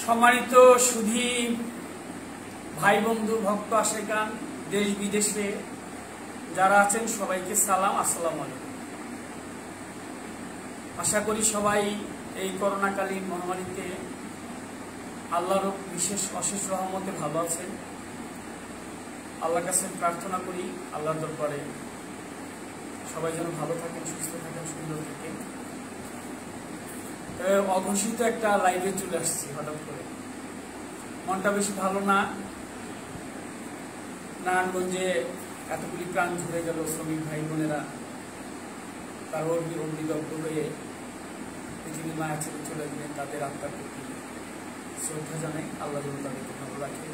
সম্মানিত সুধী ভাই বন্ধু ভক্ত আশেকান দেশ বিদেশে যারা আছেন সবাইকে সালাম, আসসালামু আলাইকুম। আশা করি সবাই এই করোনাকালীন মহামারীতে আল্লাহর বিশেষ অশেষ রহমতে ভালো আছেন। আল্লাহর কাছে প্রার্থনা করি আল্লাহর দরবারে সবাই যেন ভালো থাকেন, সুস্থ থাকেন, সুন্দর থাকেন। অঘোষিত একটা লাইভে চলে আসছি হঠাৎ করে, মনটা বেশি ভালো না। নারায়ণগঞ্জে এতগুলি প্রাণ ঝরে গেল, শ্রমিক ভাই বোনেরা তার অগ্নিদগ্ধ হয়ে পৃথিবীর মায়া ছেড়ে চলে গেলেন। তাদের আত্মার প্রতি শ্রদ্ধা জানাই, আল্লাহ যেন তাদেরকে ভালো রাখে।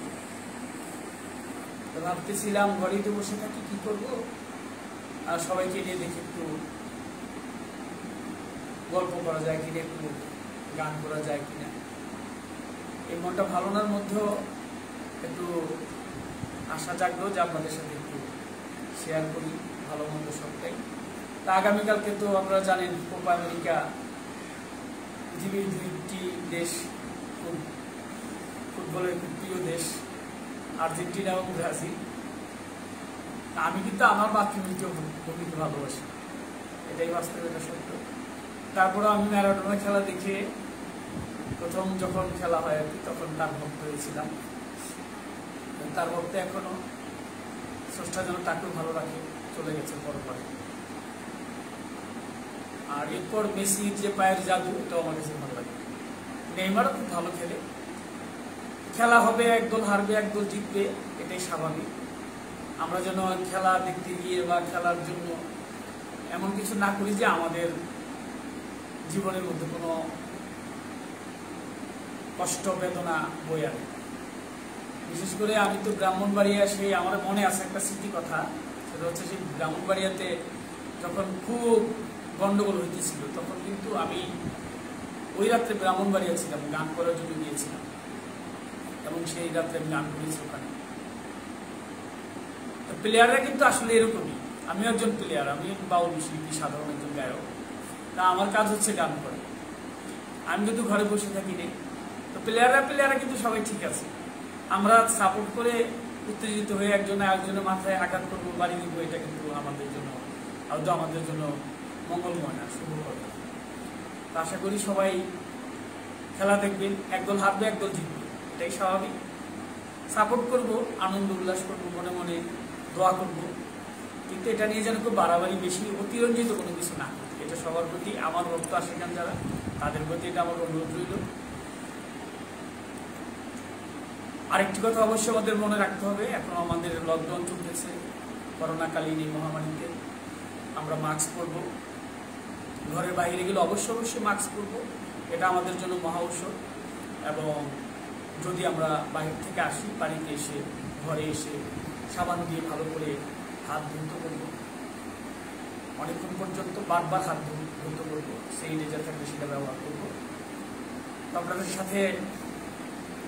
ভাবতেছিলাম ঘরেই তো বসে থাকি, কি করবো, আর সবাইকে নিয়ে দেখি একটু গল্প করা যায় কিনা, একটু গান করা যায় কিনা। এই মনটা ভালো নার মধ্যেও একটু আশা জাগলো যে আপনাদের সাথে একটু শেয়ার করি ভালো মন্দ সবটাই। তা আগামীকালকে তো আপনারা জানেন কোপা আমেরিকা, পৃথিবীর দুইটি দেশ খুব ফুটবলের খুব প্রিয় দেশ, আর্জেন্টিনা এবং ব্রাজিল। আমি কিন্তু আমার মাতৃভূমিকে ভালোবাসি, এটাই বাস্তবতা সত্য। তারপরে আমি ম্যারাডোনা খেলা দেখে প্রথম যখন খেলা হয় আর কি, তখন তার ভক্ত হয়েছিলাম। তার ভক্ত এখনো, স্রষ্টা যেন তাকেও ভালো রাখে, চলে গেছে পরে। আর এরপর মেসির যে পায়ের জাদু, এটাও আমার কাছে ভালো লাগে। নেইমারও খুব ভালো খেলে। খেলা হবে, একদল হারবে একদল জিতবে, এটাই স্বাভাবিক। আমরা যেন খেলা দেখতে গিয়ে বা খেলার জন্য এমন কিছু না করি যে আমাদের জীবনের মধ্যে কোনো কষ্ট বেদনা বয়ে আনে। বিশেষ করে আমি তো ব্রাহ্মণবাড়িয়া, সেই আমার মনে আছে একটা স্মৃতি কথা, সেটা হচ্ছে সেই ব্রাহ্মণবাড়িয়াতে যখন খুব গন্ডগোল হইতেছিল, তখন কিন্তু আমি ওই রাত্রে ব্রাহ্মণবাড়িয়া ছিলাম, গান করার জন্য গিয়েছিলাম এবং সেই রাত্রে আমি গান করেছি ওখানে। প্লেয়াররা কিন্তু আসলে এরকমই, আমিও একজন প্লেয়ার, আমি বাউল শিল্পী, সাধারণ একজন গায়ক। তা আমার কাজ হচ্ছে গান করা। আমি কিন্তু ঘরে বসে থাকি নেই। তো প্লেয়াররা কিন্তু সবাই ঠিক আছে। আমরা সাপোর্ট করে উত্তেজিত হয়ে একজনের মাথায় আঘাত করবো, বাড়ি দিব, এটা কিন্তু আমাদের জন্য হয়তো আমাদের জন্য মঙ্গলময় না, শুভ কথা। তা আশা করি সবাই খেলা দেখবেন, একদল হারবে একদল জিতবে, এটাই স্বাভাবিক। সাপোর্ট করব, আনন্দ উল্লাস করবো, মনে মনে দোয়া করব, কিন্তু এটা নিয়ে যেন খুব বাড়াবাড়ি বেশি অতিরঞ্জিত কোনো কিছু না। এটা সবার প্রতি, আমার ভক্ত আশেকান যারা, তাদের প্রতি এটা আমার অনুরোধ রইল। আরেকটি কথা অবশ্যই আমাদের মনে রাখতে হবে, এখন আমাদের লকডাউন চলতেছে, করোনাকালীন এই মহামারীতে আমরা মাস্ক পরবো, ঘরের বাইরে গেলে অবশ্যই মাস্ক পরবো, এটা আমাদের জন্য মহা ঔষধ। এবং যদি আমরা বাইরে থেকে আসি, বাড়িতে এসে ঘরে এসে সাবান দিয়ে ভালো করে হাত ধুতে করবো, অনেকক্ষণ পর্যন্ত বারবার হাত ধুতে করবো, স্যানিটাইজার থাকলে সেটা ব্যবহার করবো। তো আপনাদের সাথে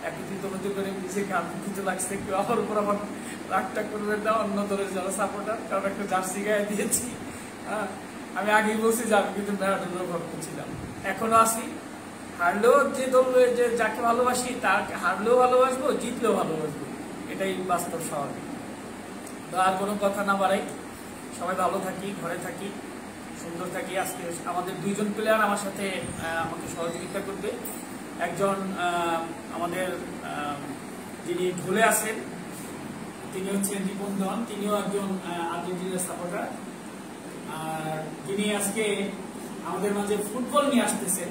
একত্রিত হতে করে নিজেকে আনন্দিত লাগছে একটু। আমার উপর আমার রাগটা করবেন না অন্য দলের যারা সাপোর্টার, কারণ একটা জার্সি গায়ে দিয়েছি। আমি আগেই বলছি যে আমি কিন্তু ম্যারাডোনার ভক্ত ছিলাম, এখনো আছি। হারলেও যে দল, যে যাকে ভালোবাসি তাকে হারলেও ভালোবাসবো, জিতলেও ভালোবাসবো, এটাই বাস্তব স্বাভাবিক। তো আর কোনো কথা না বাড়াই, সবাই ভালো থাকি, ঘরে থাকি, সুন্দর থাকি। আজকে আমাদের দুইজন প্লেয়ার আমার সাথে আমাকে সহযোগিতা করবে। একজন আমাদের যিনি ঢুলে আছেন, তিনি হচ্ছেন দীপন্দন, তিনিও একজন আর্জেন্টিনার সাপোর্টার। আর যিনি আজকে আমাদের মাঝে ফুটবল নিয়ে আসতেছেন,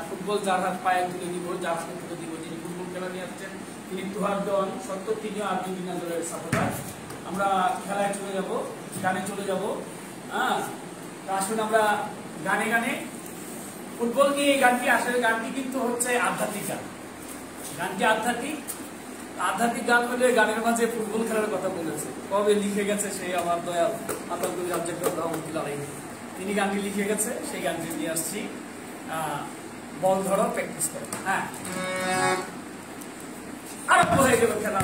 ফুটবল যার হাত পায়ে তুলে দিব, যার হাতে তুলে দিব, যিনি ফুটবল খেলা নিয়ে আসছেন তিনি তুহারদন সত্য, তিনিও আর্জেন্টিনা দলের সাপোর্টার। আমরা খেলায় চলে যাব, গানে চলে যাব। আসুন আমরা গানে ফুটবল নিয়ে এই গানটি, আসলে গানটি কিন্তু হচ্ছে আধ্যাত্মিক গান। গানটি আধ্যাত্মিক গান হলে গানের মাঝে ফুটবল খেলার কথা বলেছে। কবে লিখে গেছে সেই আমার দয়াল আতাউল রহমতুল্লাহ আলাইহি, তিনি গানটি লিখে গেছে, সেই গানটি নিয়ে আসছি। বল ধরো, প্র্যাকটিস করো। হ্যাঁ, আরম্ভ হয়ে গেল খেলা।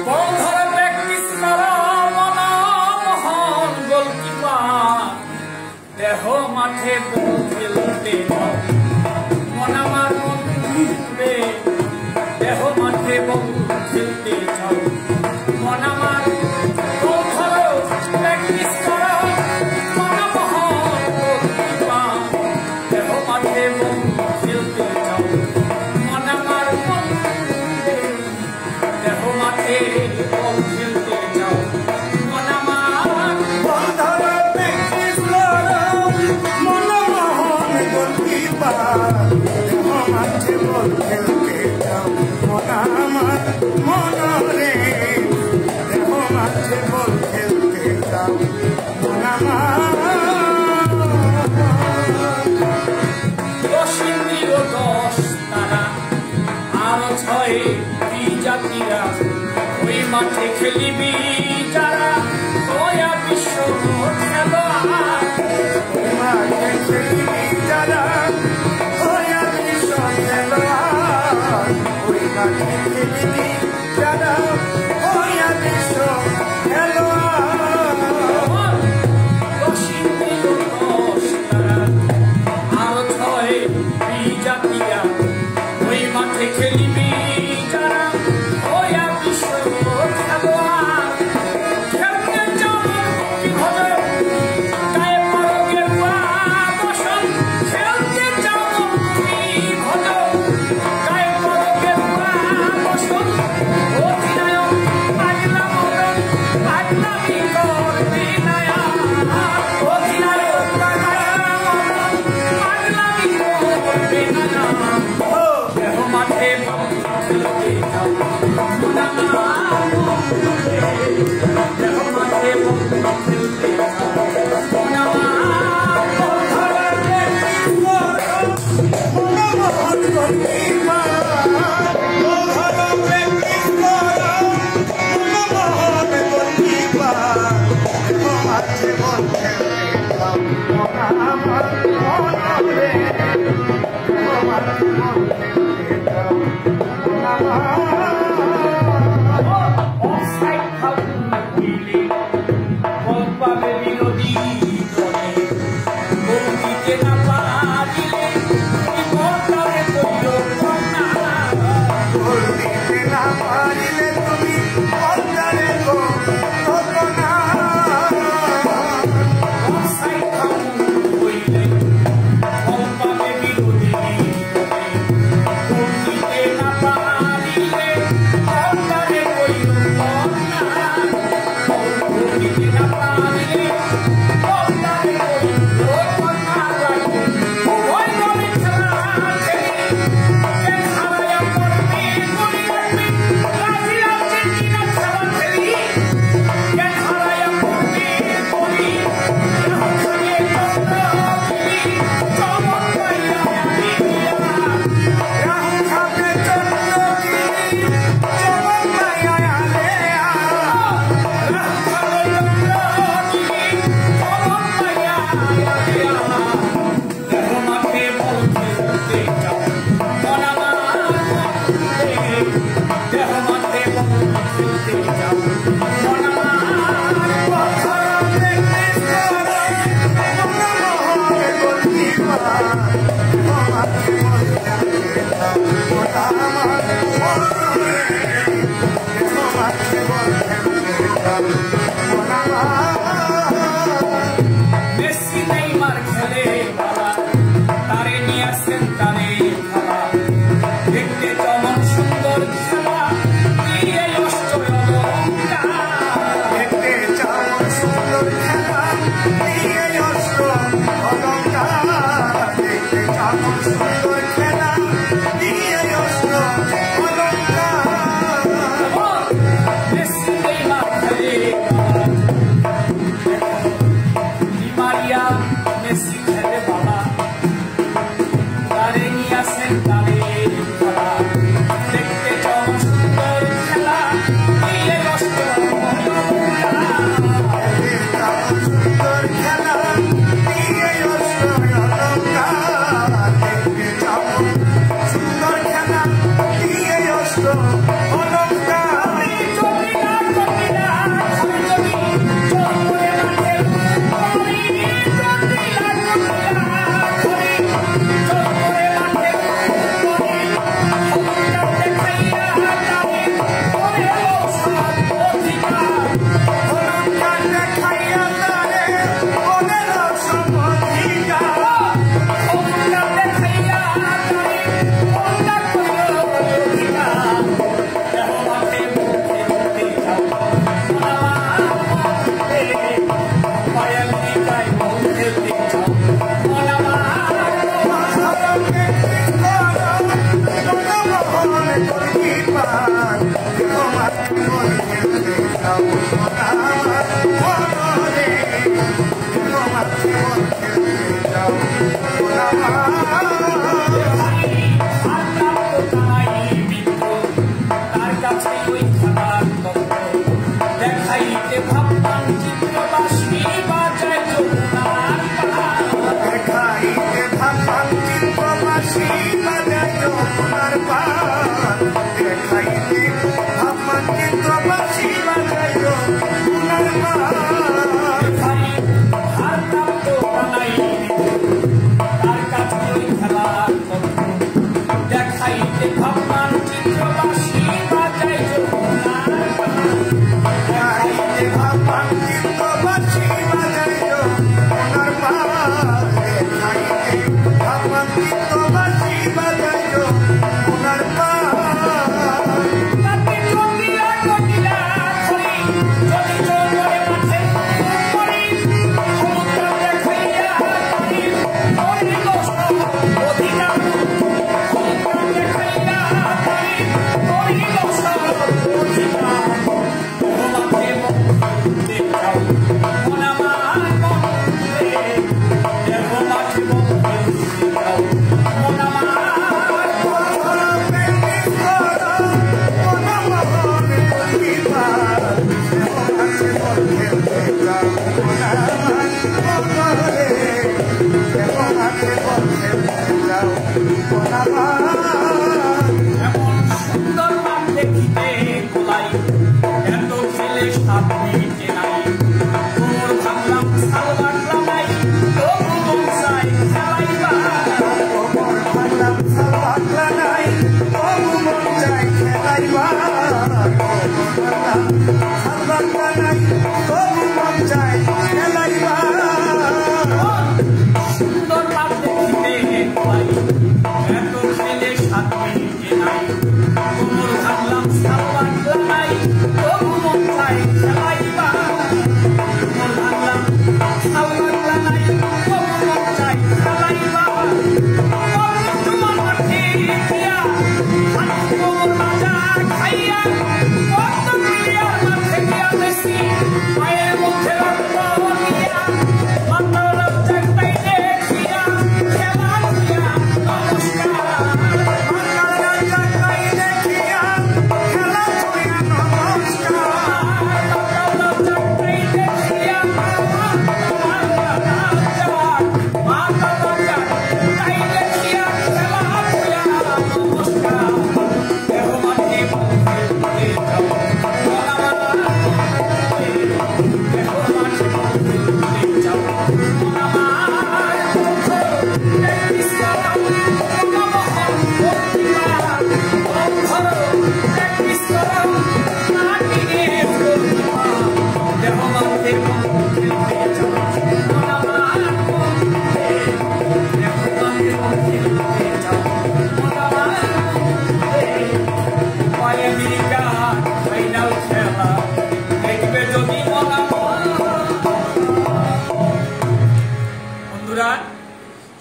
বল ধরো, প্র্যাকটিস করো, মনোমোহন গোলকিপার, দেহ মাঠে বল খেলতে মন আমার মাঝে বল খেলতে যাও মন আমার মনরে দেহ মাঝে বল খেলতে যাও মন আমার দশ ইন্দ্রিয় দশ তারা আরো ছয় জাতিরা ওই মাঠে খেলিবি যারা ওয়া বিশ্ব খেলোয়াড় ওই মাঠে খেলিবি যারা ওয়া বিশ্ব খেলোয়াড় ওই মাঠে খেলিবি যারা ওয়া বিশ্ব খেলোয়াড় দশ ইন্দ্রিয় দশ তারা আরো ছয় জাতিরা ওই মাঠে খেলিবি যারা ওয়া বিশ্ব খেলোয়াড় খেলতে চলো ভজে গায়ে পড়ো গেরুয়া বসন খেলতে চলো ভজে গায়ে পড়ো গেরুয়া বসন অধিনায়ক পাগলা মদন পাগলামি করবি নায়া অধিনায়ক পাগলা মদন পাগলামি করবি নায়া দেহ মাঠে খেলতে যাও মনা দেহ মাঠে খেলতে যাও মনা অফসাইড হইলে বল পাবে বিরোধী দলে গোল দিতে না পারিলে বলটারে কইও কন্যা গোল দিতে না পারিলে তুমি বলটারে কন্যা অফসাইড হইলে বল পাবে বিরোধী দলে গোল দিতে না পারিলে বলটারে কইও কন্যা গোল দিতে না পারিলে বলটারে কইও কন্যা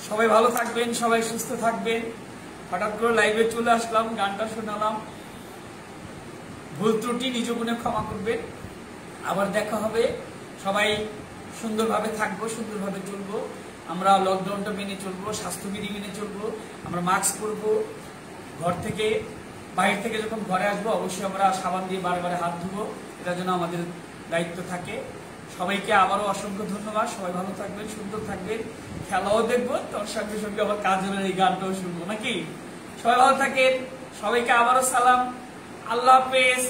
সবাই ভালো থাকবেন, সবাই সুস্থ থাকবেন। হঠাৎ করে লাইভে চলে আসলাম, গানটা শোনালাম, ভুল ত্রুটি নিজ গুণে ক্ষমা করবেন। আবার দেখা হবে, সবাই সুন্দরভাবে থাকবো, সুন্দরভাবে চলবো। আমরা লকডাউনটা মেনে চলবো, স্বাস্থ্যবিধি মেনে চলবো, আমরা মাস্ক পরবো, ঘর থেকে বাইরে থেকে যখন ঘরে আসবো অবশ্যই আমরা সাবান দিয়ে বারে হাত ধুবো, এটার জন্য আমাদের দায়িত্ব থাকে। সবাইকে আবারও অসংখ্য ধন্যবাদ। সবাই ভালো থাকবেন, সুন্দর থাকবেন, খেলাও দেখবো, তোর সঙ্গে সঙ্গে আবার কাজলের এই গানটাও শুনবো নাকি। সবাই ভালো থাকেন, সবাইকে আবারও সালাম, আল্লাহ হাফেজ।